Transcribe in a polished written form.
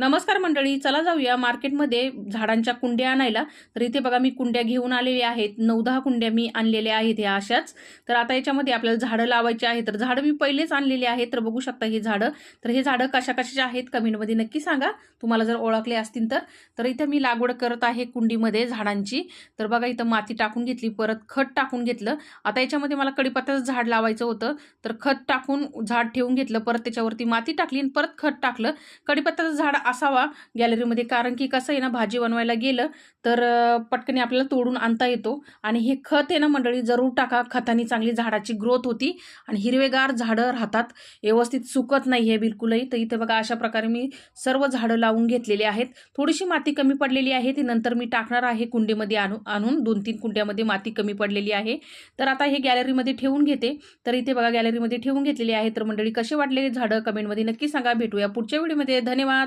नमस्कार मंडळी, चला जाऊया मार्केटमध्ये झाडांच्या कुंड्या आणायला। तर इथे बघा मी कुंड्या घेऊन आलेली आहेत। 9-10 कुंड्या मी आणलेल्या आहेत ह्या अशाच। तर आता याच्यामध्ये आपल्याला झाडं लावायची आहेत। तर झाडं मी पहिलेच आणलेली आहेत। तर बघू शकता हे झाडं। तर हे झाडं कशाकशाचे आहेत कमेंटमध्ये नक्की सांगा, तुम्हाला जर ओळखले असतील तर। तर इथे मी लागवड करत आहे कुंडीमध्ये झाडांची। तर बघा इथं माती टाकून घेतली, परत खत टाकून घेतलं। आता याच्यामध्ये मला कडीपत्त्याचं झाड लावायचं होतं, तर खत टाकून झाड ठेवून घेतलं, परत त्याच्यावरती माती टाकली आणि परत खत टाकलं। कडीपत्त्याचं झाड असावा गॅलरीमध्ये, कारण की कसं आहे ना, भाजी बनवायला गेलं तर पटकन आपल्याला तोडून आणता येतो। आणि हे खत आहे ना मंडळी, जरूर टाका, खताने चांगली झाडाची ग्रोथ होती आणि हिरवेगार झाडं राहतात, व्यवस्थित सुकत नाही हे बिलकुलही। तर इथे बघा अशा प्रकारे मी सर्व झाडं लावून घेतलेली आहेत। थोडीशी माती कमी पडलेली आहे, ती नंतर मी टाकणार आहे कुंडीमध्ये आणून 2-3 कुंड्यामध्ये माती कमी पडलेली आहे। तर आता हे गॅलरीमध्ये ठेवून घेते। तर इथे बघा गॅलरीमध्ये ठेवून घेतलेली आहे। तर मंडळी कसे वाटले झाडं कमेंटमध्ये नक्की सांगा। भेटूया पुढच्या व्हिडिओमध्ये। धन्यवाद।